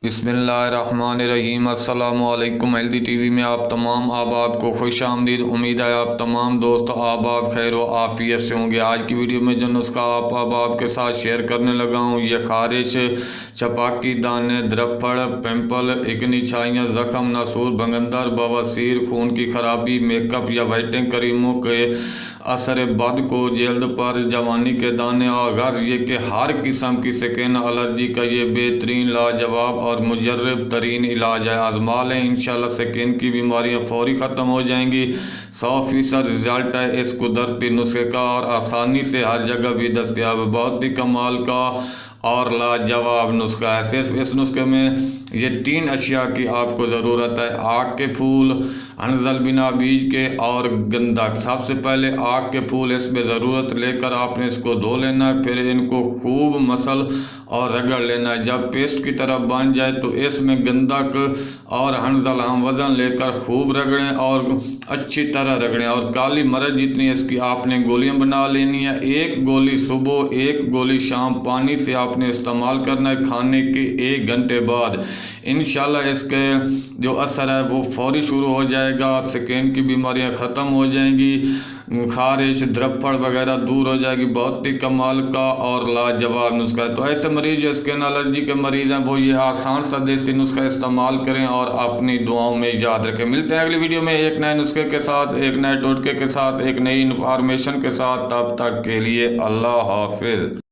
बिस्मिल्लाहिर्रहमानिर्रहीम। अस्सलामुअलैकुम। Healthy TV में आप तमाम ahbab को खुश आमदीद। उम्मीद है आप तमाम दोस्त ahbab खैर व आफियत से होंगे। आज की वीडियो में जो नुस्खा आप ahbab के साथ शेयर करने लगा हूँ, ये खारिश, चपाकी, दाने, द्रफड़, पिंपल, इकनी छाइयाँ, ज़ख़म, नसूर, भंगंदर, बवासीर, खून की खराबी, मेकअप या वाइटिंग क्रीमों के असर बद को जल्द पर, जवानी के दाने और गर्ज, ये कि हर किस्म की स्किन एलर्जी का ये बेहतरीन लाजवाब और मुजर्रब तरीन इलाज है। आजमा लें, इंशाल्लाह स्किन की बीमारियां फौरी ख़त्म हो जाएंगी। 100% रिजल्ट है इस कुदरती नुस्खे का और आसानी से हर जगह भी दस्तयाब है। बहुत ही कमाल का और लाजवाब नुस्खा है। सिर्फ इस नुस्खे में ये 3 अशिया की आपको ज़रूरत है: आग के फूल, अनजल बिना बीज के और गंधक। सबसे पहले आग के फूल इसमें ज़रूरत लेकर आपने इसको धो लेना है, फिर इनको खूब मसल और रगड़ लेना है। जब पेस्ट की तरह बन जाए तो इसमें गंधक और हंजल हम वज़न लेकर खूब रगड़ें और अच्छी तरह रगड़ें। और काली मरच जितनी इसकी आपने गोलियां बना लेनी है। 1 गोली सुबह, 1 गोली शाम, पानी से आपने इस्तेमाल करना है खाने के 1 घंटे बाद। इंशाल्लाह इसके जो असर है वो फौरी शुरू हो जाएगा। स्किन की बीमारियां ख़त्म हो जाएंगी, खारिश, द्रफड़ वगैरह दूर हो जाएगी। बहुत ही कमाल का और लाजवाब नुस्खा है। तो ऐसे मरीज जो स्किन एलर्जी के मरीज हैं वो ये आसान सा देसी नुस्खा इस्तेमाल करें और अपनी दुआओं में याद रखें। मिलते हैं अगली वीडियो में एक नए नुस्खे के साथ, एक नए टोटके के साथ, एक नई इन्फॉर्मेशन के साथ। तब तक के लिए अल्लाह हाफिज़।